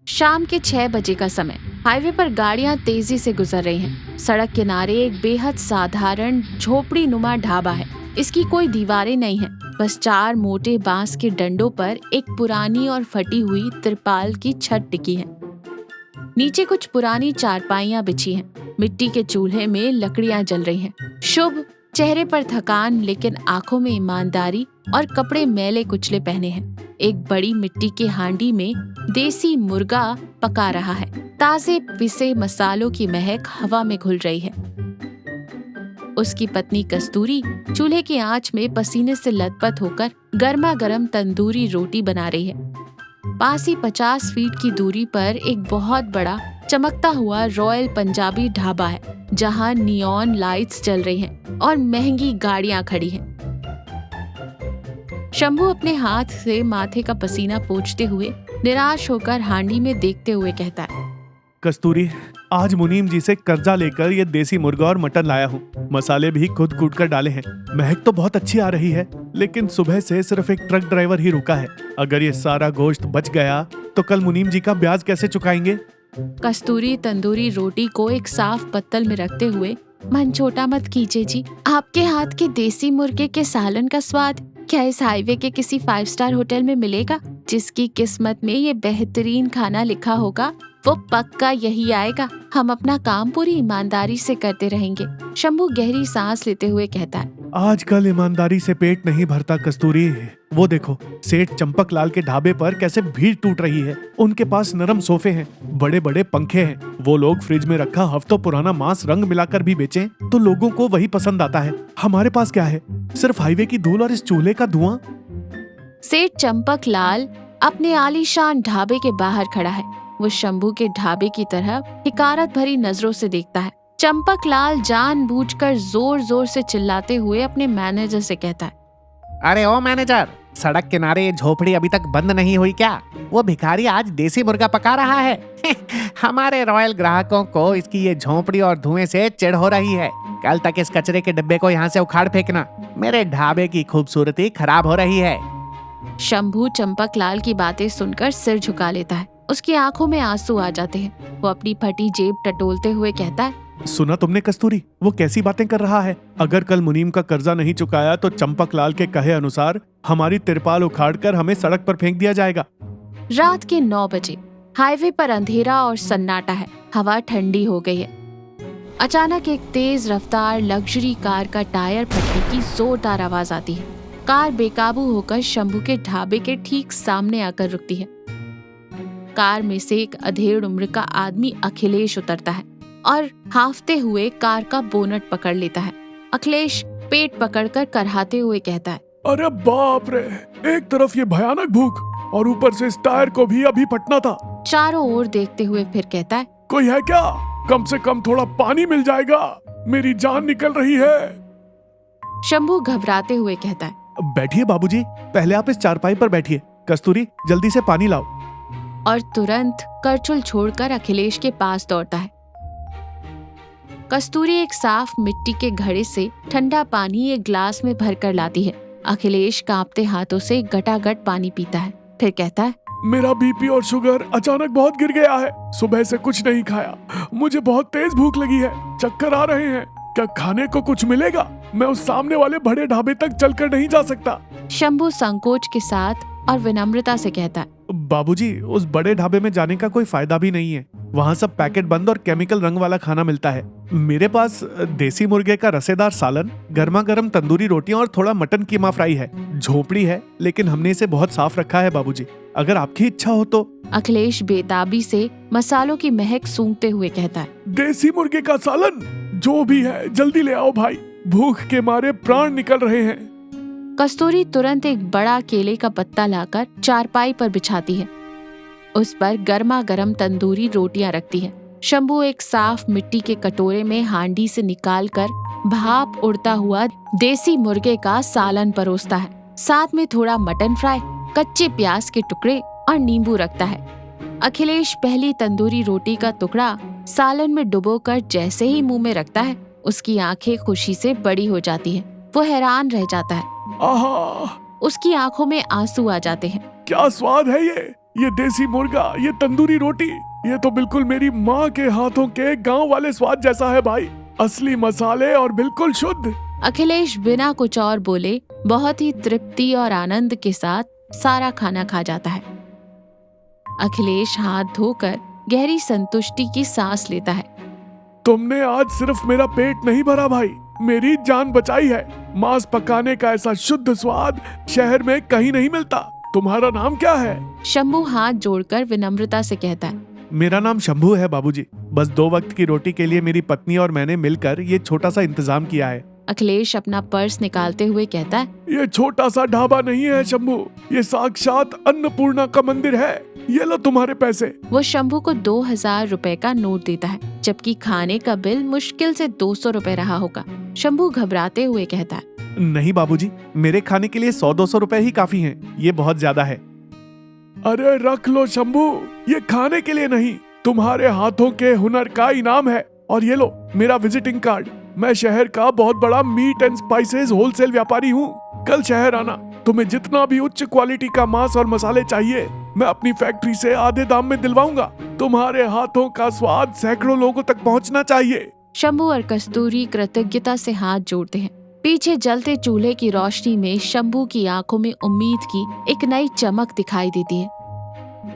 शाम के 6 बजे का समय। हाईवे पर गाड़ियां तेजी से गुजर रही हैं। सड़क किनारे एक बेहद साधारण झोपड़ी नुमा ढाबा है। इसकी कोई दीवारें नहीं है, बस 4 मोटे बांस के डंडों पर एक पुरानी और फटी हुई तिरपाल की छत टिकी है। नीचे कुछ पुरानी चारपाइयां बिछी हैं। मिट्टी के चूल्हे में लकड़ियां जल रही हैं। शुभ चेहरे पर थकान, लेकिन आंखों में ईमानदारी, और कपड़े मैले कुचले पहने हैं। एक बड़ी मिट्टी के हांडी में देसी मुर्गा पका रहा है। ताजे पिसे मसालों की महक हवा में घुल रही है। उसकी पत्नी कस्तूरी चूल्हे की आंच में पसीने से लथपथ होकर गर्मा गर्म तंदूरी रोटी बना रही है। पास ही 50 फीट की दूरी पर एक बहुत बड़ा चमकता हुआ रॉयल पंजाबी ढाबा है, जहां नियॉन लाइट्स जल रही हैं और महंगी गाड़ियां खड़ी हैं। शंभू अपने हाथ से माथे का पसीना पोंछते हुए निराश होकर हांडी में देखते हुए कहता है, कस्तूरी, आज मुनीम जी से कर्जा लेकर ये देसी मुर्गा और मटन लाया हूँ। मसाले भी खुद कूट कर डाले हैं। महक तो बहुत अच्छी आ रही है, लेकिन सुबह से सिर्फ एक ट्रक ड्राइवर ही रुका है। अगर ये सारा गोश्त बच गया तो कल मुनीम जी का ब्याज कैसे चुकाएंगे? कस्तूरी तंदूरी रोटी को एक साफ पत्तल में रखते हुए, मन छोटा मत कीजिए जी, आपके हाथ के देसी मुर्गे के सालन का स्वाद क्या इस हाईवे के किसी 5 स्टार होटल में मिलेगा? जिसकी किस्मत में ये बेहतरीन खाना लिखा होगा वो पक्का यही आएगा। हम अपना काम पूरी ईमानदारी से करते रहेंगे। शंभू गहरी सांस लेते हुए कहता है, आजकल ईमानदारी से पेट नहीं भरता कस्तूरी। वो देखो, सेठ चंपक लाल के ढाबे पर कैसे भीड़ टूट रही है। उनके पास नरम सोफे हैं, बड़े बड़े पंखे हैं। वो लोग फ्रिज में रखा हफ्तों पुराना मांस रंग मिलाकर भी बेचें तो लोगों को वही पसंद आता है। हमारे पास क्या है? सिर्फ हाईवे की धूल और इस चूल्हे का धुआं। सेठ चंपक लाल अपने आलीशान ढाबे के बाहर खड़ा है। वो शंभू के ढाबे की तरफ हिकारत भरी नजरों से देखता है। चंपक लाल जानबूझकर जोर जोर से चिल्लाते हुए अपने मैनेजर से कहता है, अरे ओ मैनेजर, सड़क किनारे ये झोपड़ी अभी तक बंद नहीं हुई क्या? वो भिखारी आज देसी मुर्गा पका रहा है। हमारे रॉयल ग्राहकों को इसकी ये झोपड़ी और धुएं से चिढ़ हो रही है। कल तक इस कचरे के डिब्बे को यहाँ से उखाड़ फेंकना। मेरे ढाबे की खूबसूरती खराब हो रही है। शंभू चंपक लाल की बातें सुनकर सिर झुका लेता है। उसकी आंखों में आंसू आ जाते हैं। वो अपनी फटी जेब टटोलते हुए कहता है, सुना तुमने कस्तूरी, वो कैसी बातें कर रहा है? अगर कल मुनीम का कर्जा नहीं चुकाया तो चंपक लाल के कहे अनुसार हमारी तिरपाल उखाड़कर हमें सड़क पर फेंक दिया जाएगा। रात के 9 बजे हाईवे पर अंधेरा और सन्नाटा है। हवा ठंडी हो गई है। अचानक एक तेज रफ्तार लग्जरी कार का टायर फटने की जोरदार आवाज आती है। कार बेकाबू होकर शंभू के ढाबे के ठीक सामने आकर रुकती है। कार में से एक अधेड़ उम्र का आदमी अखिलेश उतरता है और हाफते हुए कार का बोनट पकड़ लेता है। अखिलेश पेट पकड़कर करहाते हुए कहता है, अरे बाप रे, एक तरफ ये भयानक भूख और ऊपर से इस टायर को भी अभी फटना था। चारों ओर देखते हुए फिर कहता है, कोई है क्या? कम से कम थोड़ा पानी मिल जाएगा, मेरी जान निकल रही है। शंभू घबराते हुए कहता है, बैठिए बाबूजी, पहले आप इस चारपाई पर बैठिए। कस्तूरी, जल्दी से पानी लाओ। और तुरंत करचुल छोड़कर अखिलेश के पास दौड़ता है। कस्तूरी एक साफ मिट्टी के घड़े से ठंडा पानी एक ग्लास में भरकर लाती है। अखिलेश कांपते हाथों से गटागट पानी पीता है, फिर कहता है, मेरा बीपी और शुगर अचानक बहुत गिर गया है। सुबह से कुछ नहीं खाया, मुझे बहुत तेज भूख लगी है, चक्कर आ रहे हैं। क्या खाने को कुछ मिलेगा? मैं उस सामने वाले बड़े ढाबे तक चलकर नहीं जा सकता। शंभू संकोच के साथ और विनम्रता से कहता है, बाबूजी, उस बड़े ढाबे में जाने का कोई फायदा भी नहीं है। वहाँ सब पैकेट बंद और केमिकल रंग वाला खाना मिलता है। मेरे पास देसी मुर्गे का रसेदार सालन, गर्मा गर्म तंदूरी रोटियां और थोड़ा मटन कीमा फ्राई है। झोपड़ी है, लेकिन हमने इसे बहुत साफ रखा है बाबूजी, अगर आपकी इच्छा हो तो। अखिलेश बेताबी से मसालों की महक सूंघते हुए कहता है, देसी मुर्गे का सालन जो भी है जल्दी ले आओ भाई, भूख के मारे प्राण निकल रहे हैं। कस्तूरी तुरंत एक बड़ा केले का पत्ता लाकर चारपाई पर बिछाती है। उस पर गर्मा गर्म तंदूरी रोटियां रखती है। शंभू एक साफ मिट्टी के कटोरे में हांडी से निकालकर भाप उड़ता हुआ देसी मुर्गे का सालन परोसता है। साथ में थोड़ा मटन फ्राई, कच्चे प्याज के टुकड़े और नींबू रखता है। अखिलेश पहली तंदूरी रोटी का टुकड़ा सालन में डुबोकर जैसे ही मुंह में रखता है, उसकी आंखें खुशी से बड़ी हो जाती हैं। वो हैरान रह जाता है। आहा, उसकी आंखों में आंसू आ जाते हैं। क्या स्वाद है ये! ये देसी मुर्गा, ये तंदूरी रोटी, ये तो बिल्कुल मेरी माँ के हाथों के गांव वाले स्वाद जैसा है भाई। असली मसाले और बिल्कुल शुद्ध। अखिलेश बिना कुछ और बोले बहुत ही तृप्ति और आनंद के साथ सारा खाना खा जाता है। अखिलेश हाथ धोकर गहरी संतुष्टि की सांस लेता है। तुमने आज सिर्फ मेरा पेट नहीं भरा भाई, मेरी जान बचाई है। मांस पकाने का ऐसा शुद्ध स्वाद शहर में कहीं नहीं मिलता। तुम्हारा नाम क्या है? शंभू हाथ जोड़कर विनम्रता से कहता है। मेरा नाम शंभू है बाबूजी। बस 2 वक्त की रोटी के लिए मेरी पत्नी और मैंने मिलकर ये छोटा सा इंतजाम किया है। अखिलेश अपना पर्स निकालते हुए कहता है। ये छोटा सा ढाबा नहीं है शंभू, ये साक्षात अन्नपूर्णा का मंदिर है। ये लो तुम्हारे पैसे। वो शंभू को 2000 रुपए का नोट देता है, जबकि खाने का बिल मुश्किल से 200 रुपए रहा होगा। शंभू घबराते हुए कहता है। नहीं बाबूजी, मेरे खाने के लिए 100-200 रुपए ही काफी हैं। ये बहुत ज्यादा है। अरे रख लो शंभू, ये खाने के लिए नहीं, तुम्हारे हाथों के हुनर का इनाम है। और ये लो मेरा विजिटिंग कार्ड। मैं शहर का बहुत बड़ा मीट एंड स्पाइसेस होलसेल व्यापारी हूँ। कल शहर आना, तुम्हें जितना भी उच्च क्वालिटी का मांस और मसाले चाहिए मैं अपनी फैक्ट्री से आधे दाम में दिलवाऊंगा। तुम्हारे हाथों का स्वाद सैकड़ों लोगों तक पहुंचना चाहिए। शंभू और कस्तूरी कृतज्ञता से हाथ जोड़ते हैं। पीछे जलते चूल्हे की रोशनी में शंभू की आंखों में उम्मीद की एक नई चमक दिखाई देती है।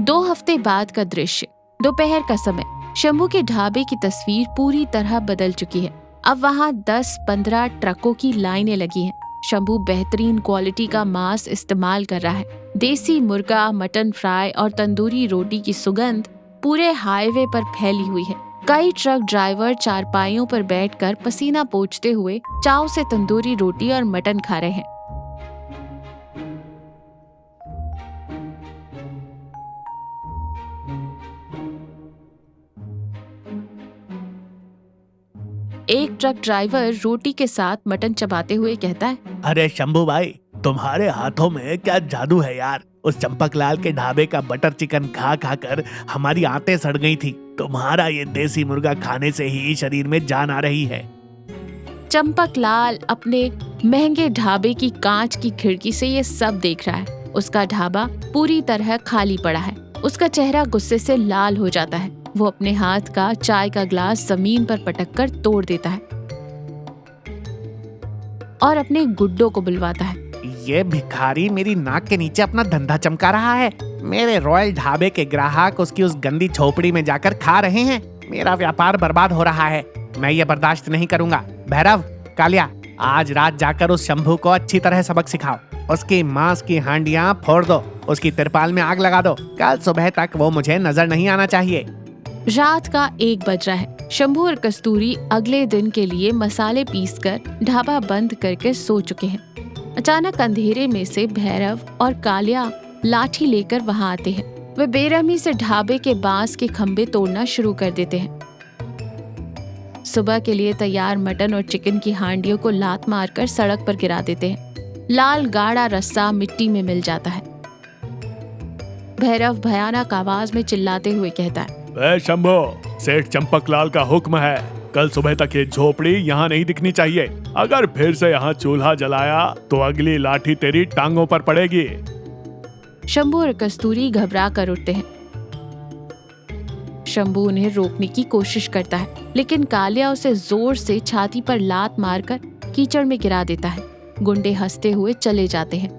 2 हफ्ते बाद का दृश्य, दोपहर का समय। शंभू के ढाबे की तस्वीर पूरी तरह बदल चुकी है। अब वहाँ 10-15 ट्रकों की लाइनें लगी हैं। शंभू बेहतरीन क्वालिटी का मांस इस्तेमाल कर रहा है। देसी मुर्गा, मटन फ्राई और तंदूरी रोटी की सुगंध पूरे हाईवे पर फैली हुई है। कई ट्रक ड्राइवर चारपाइयों पर बैठकर पसीना पोंछते हुए चाव से तंदूरी रोटी और मटन खा रहे हैं। एक ट्रक ड्राइवर रोटी के साथ मटन चबाते हुए कहता है। अरे शंभू भाई, तुम्हारे हाथों में क्या जादू है यार। उस चंपकलाल के ढाबे का बटर चिकन खा खा कर हमारी आंतें सड़ गई थी। तुम्हारा ये देसी मुर्गा खाने से ही शरीर में जान आ रही है। चंपकलाल अपने महंगे ढाबे की कांच की खिड़की से ये सब देख रहा है। उसका ढाबा पूरी तरह खाली पड़ा है। उसका चेहरा गुस्से से लाल हो जाता है। वो अपने हाथ का चाय का ग्लास जमीन पर पटक कर तोड़ देता है और अपने गुड्डो को बुलवाता है। ये भिखारी मेरी नाक के नीचे अपना धंधा चमका रहा है। मेरे रॉयल ढाबे के ग्राहक उसकी उस गंदी झोपड़ी में जाकर खा रहे हैं। मेरा व्यापार बर्बाद हो रहा है। मैं ये बर्दाश्त नहीं करूंगा। भैरव, कालिया, आज रात जाकर उस शंभू को अच्छी तरह सबक सिखाओ। उसकी मांस की हांडियां फोड़ दो, उसकी तिरपाल में आग लगा दो। कल सुबह तक वो मुझे नजर नहीं आना चाहिए। रात का 1 बज रहा है। शंभू और कस्तूरी अगले दिन के लिए मसाले पीसकर ढाबा बंद करके सो चुके हैं। अचानक अंधेरे में से भैरव और कालिया लाठी लेकर वहां आते हैं। वे बेरहमी से ढाबे के बांस के खंभे तोड़ना शुरू कर देते हैं। सुबह के लिए तैयार मटन और चिकन की हांडियों को लात मारकर सड़क पर गिरा देते हैं। लाल गाढ़ा रस्सा मिट्टी में मिल जाता है। भैरव भयानक आवाज में चिल्लाते हुए कहता है। शंभू, सेठ चंपकलाल का हुक्म है, कल सुबह तक ये झोपड़ी यहाँ नहीं दिखनी चाहिए। अगर फिर से यहाँ चूल्हा जलाया तो अगली लाठी तेरी टांगों पर पड़ेगी। शंभू और कस्तूरी घबरा कर उठते हैं। शंभू उन्हें रोकने की कोशिश करता है, लेकिन कालिया उसे जोर से छाती पर लात मारकर कीचड़ में गिरा देता है। गुंडे हंसते हुए चले जाते हैं।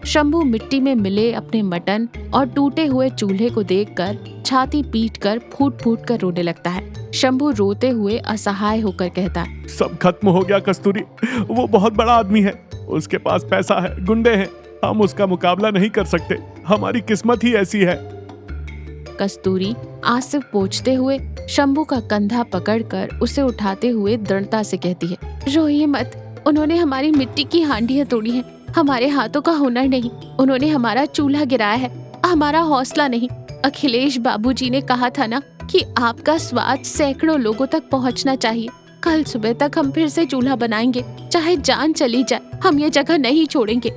शंभू मिट्टी में मिले अपने मटन और टूटे हुए चूल्हे को देखकर छाती पीटकर फूट फूट कर रोने लगता है। शंभू रोते हुए असहाय होकर कहता है। सब खत्म हो गया कस्तूरी। वो बहुत बड़ा आदमी है, उसके पास पैसा है, गुंडे हैं, हम उसका मुकाबला नहीं कर सकते। हमारी किस्मत ही ऐसी है। कस्तूरी आंसू पोंछते हुए शंभू का कंधा पकड़कर उसे उठाते हुए दृढ़ता से कहती है। रोइए मत, उन्होंने हमारी मिट्टी की हांडियां तोड़ी हैं। हमारे हाथों का हुनर नहीं, उन्होंने हमारा चूल्हा गिराया है, हमारा हौसला नहीं। अखिलेश बाबूजी ने कहा था ना कि आपका स्वाद सैकड़ों लोगों तक पहुंचना चाहिए। कल सुबह तक हम फिर से चूल्हा बनाएंगे, चाहे जान चली जाए, हम ये जगह नहीं छोड़ेंगे।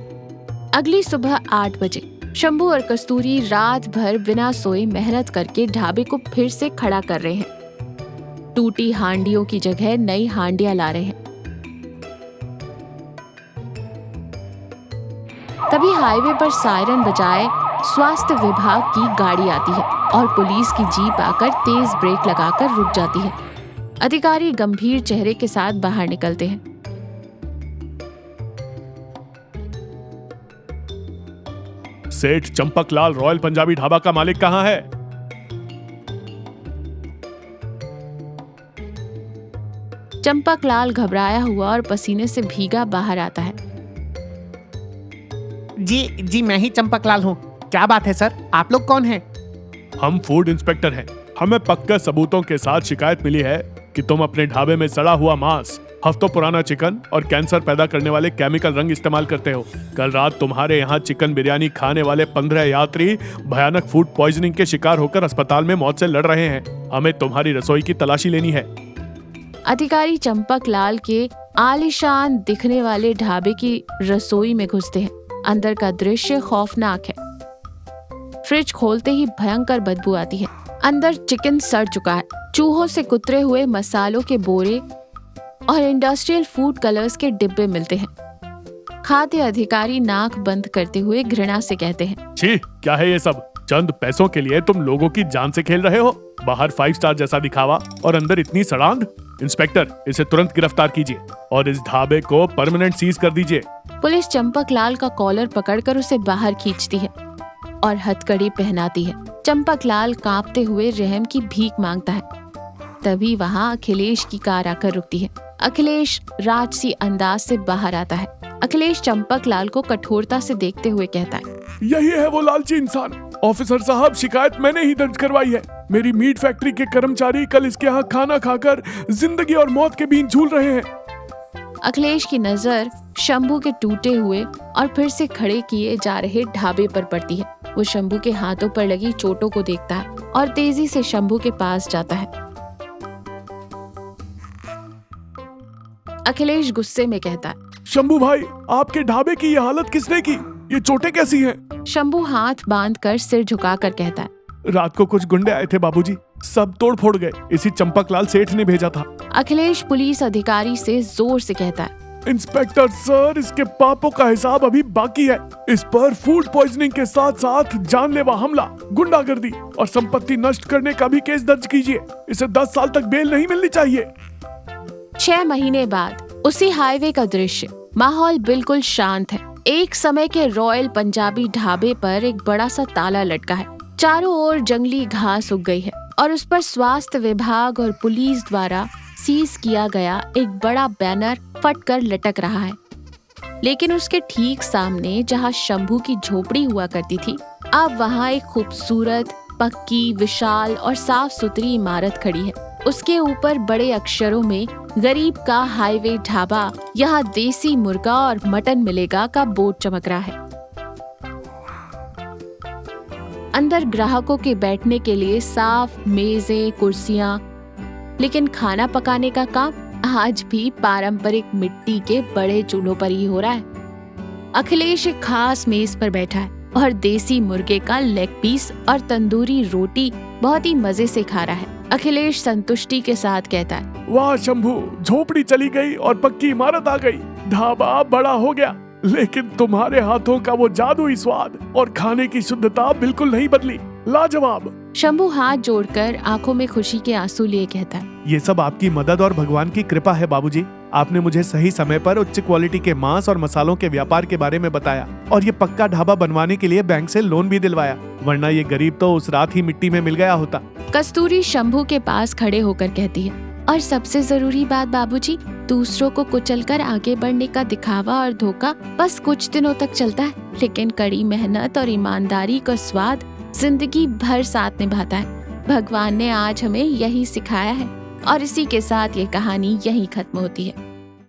अगली सुबह 8 बजे शंभू और कस्तूरी रात भर बिना सोए मेहनत करके ढाबे को फिर से खड़ा कर रहे हैं। टूटी हांडियों की जगह नई हांडियां ला रहे हैं। तभी हाईवे पर सायरन बजाए स्वास्थ्य विभाग की गाड़ी आती है और पुलिस की जीप आकर तेज ब्रेक लगाकर रुक जाती है। अधिकारी गंभीर चेहरे के साथ बाहर निकलते हैं। सेठ चंपकलाल रॉयल पंजाबी ढाबा का मालिक कहाँ है? चंपकलाल घबराया हुआ और पसीने से भीगा बाहर आता है। जी मैं ही चंपकलाल हूँ। क्या बात है सर, आप लोग कौन हैं? हम फूड इंस्पेक्टर हैं। हमें पक्का सबूतों के साथ शिकायत मिली है कि तुम अपने ढाबे में सड़ा हुआ मांस, हफ्तों पुराना चिकन और कैंसर पैदा करने वाले केमिकल रंग इस्तेमाल करते हो। कल रात तुम्हारे यहाँ चिकन बिरयानी खाने वाले 15 यात्री भयानक फूड पॉइजनिंग के शिकार होकर अस्पताल में मौत से लड़ रहे हैं। हमें तुम्हारी रसोई की तलाशी लेनी है। अधिकारी चंपकलाल के आलीशान दिखने वाले ढाबे की रसोई में घुसते हैं। अंदर का दृश्य खौफनाक है। फ्रिज खोलते ही भयंकर बदबू आती है। अंदर चिकन सड़ चुका है। चूहों से कुतरे हुए मसालों के बोरे और इंडस्ट्रियल फूड कलर्स के डिब्बे मिलते हैं। खाद्य अधिकारी नाक बंद करते हुए घृणा से कहते हैं, छी, क्या है ये सब? चंद पैसों के लिए तुम लोगों की जान से खेल रहे हो। बाहर 5 स्टार जैसा दिखावा और अंदर इतनी सड़ांध। इंस्पेक्टर, इसे तुरंत गिरफ्तार कीजिए और इस ढाबे को परमानेंट सीज कर दीजिए। पुलिस चंपकलाल का कॉलर पकड़कर उसे बाहर खींचती है और हथकड़ी पहनाती है। चंपकलाल कांपते हुए रहम की भीख मांगता है। तभी वहाँ अखिलेश की कार आकर रुकती है। अखिलेश राजसी अंदाज से बाहर आता है। अखिलेश चंपकलाल को कठोरता से देखते हुए कहता है, यही है वो लालची इंसान। ऑफिसर साहब, शिकायत मैंने ही दर्ज करवाई है। मेरी मीट फैक्ट्री के कर्मचारी कल इसके यहाँ खाना खाकर जिंदगी और मौत के बीच झूल रहे हैं। अखिलेश की नजर शंभू के टूटे हुए और फिर से खड़े किए जा रहे ढाबे पर पड़ती है। वो शंभू के हाथों पर लगी चोटों को देखता है और तेजी से शंभू के पास जाता है। अखिलेश गुस्से में कहता है, शंभू भाई, आपके ढाबे की ये हालत किसने की? ये चोटें कैसी हैं? शंभू हाथ बांधकर सिर झुकाकर कहता है, रात को कुछ गुंडे आए थे बाबूजी, सब तोड़ फोड़ गए। इसी चंपकलाल सेठ ने भेजा था। अखिलेश पुलिस अधिकारी से जोर से कहता है, इंस्पेक्टर सर, इसके पापों का हिसाब अभी बाकी है। इस पर फूड पॉइजनिंग के साथ साथ जानलेवा हमला, गुंडागर्दी और संपत्ति नष्ट करने का भी केस दर्ज कीजिए। इसे 10 साल तक बेल नहीं मिलनी चाहिए। 6 महीने बाद उसी हाईवे का दृश्य। माहौल बिल्कुल शांत है। एक समय के रॉयल पंजाबी ढाबे पर एक बड़ा सा ताला लटका है। चारों ओर जंगली घास उग गई है और उस पर स्वास्थ्य विभाग और पुलिस द्वारा सीज किया गया एक बड़ा बैनर फटकर लटक रहा है। लेकिन उसके ठीक सामने जहां शंभू की झोपड़ी हुआ करती थी, अब वहां एक खूबसूरत, पक्की, विशाल और साफ सुथरी इमारत खड़ी है। उसके ऊपर बड़े अक्षरों में गरीब का हाईवे ढाबा, यहाँ देसी मुर्गा और मटन मिलेगा का बोर्ड चमक रहा है। अंदर ग्राहकों के बैठने के लिए साफ मेजें, कुर्सियां, लेकिन खाना पकाने का काम आज भी पारंपरिक मिट्टी के बड़े चूल्हों पर ही हो रहा है। अखिलेश एक खास मेज पर बैठा है और देसी मुर्गे का लेग पीस और तंदूरी रोटी बहुत ही मजे से खा रहा है। अखिलेश संतुष्टि के साथ कहता है, वाह शंभू, झोपड़ी चली गई और पक्की इमारत आ गई। ढाबा बड़ा हो गया, लेकिन तुम्हारे हाथों का वो जादुई स्वाद और खाने की शुद्धता बिल्कुल नहीं बदली। लाजवाब। शंभू हाथ जोड़कर आंखों में खुशी के आंसू लिए कहता है, ये सब आपकी मदद और भगवान की कृपा है बाबूजी। आपने मुझे सही समय पर उच्च क्वालिटी के मांस और मसालों के व्यापार के बारे में बताया और ये पक्का ढाबा बनवाने के लिए बैंक से लोन भी दिलवाया, वरना ये गरीब तो उस रात ही मिट्टी में मिल गया होता। कस्तूरी शंभू के पास खड़े होकर कहती है, और सबसे जरूरी बात बाबूजी, दूसरों को कुचलकर आगे बढ़ने का दिखावा और धोखा बस कुछ दिनों तक चलता है, लेकिन कड़ी मेहनत और ईमानदारी का स्वाद जिंदगी भर साथ निभाता है। भगवान ने आज हमें यही सिखाया है और इसी के साथ ये कहानी यहीं खत्म होती है।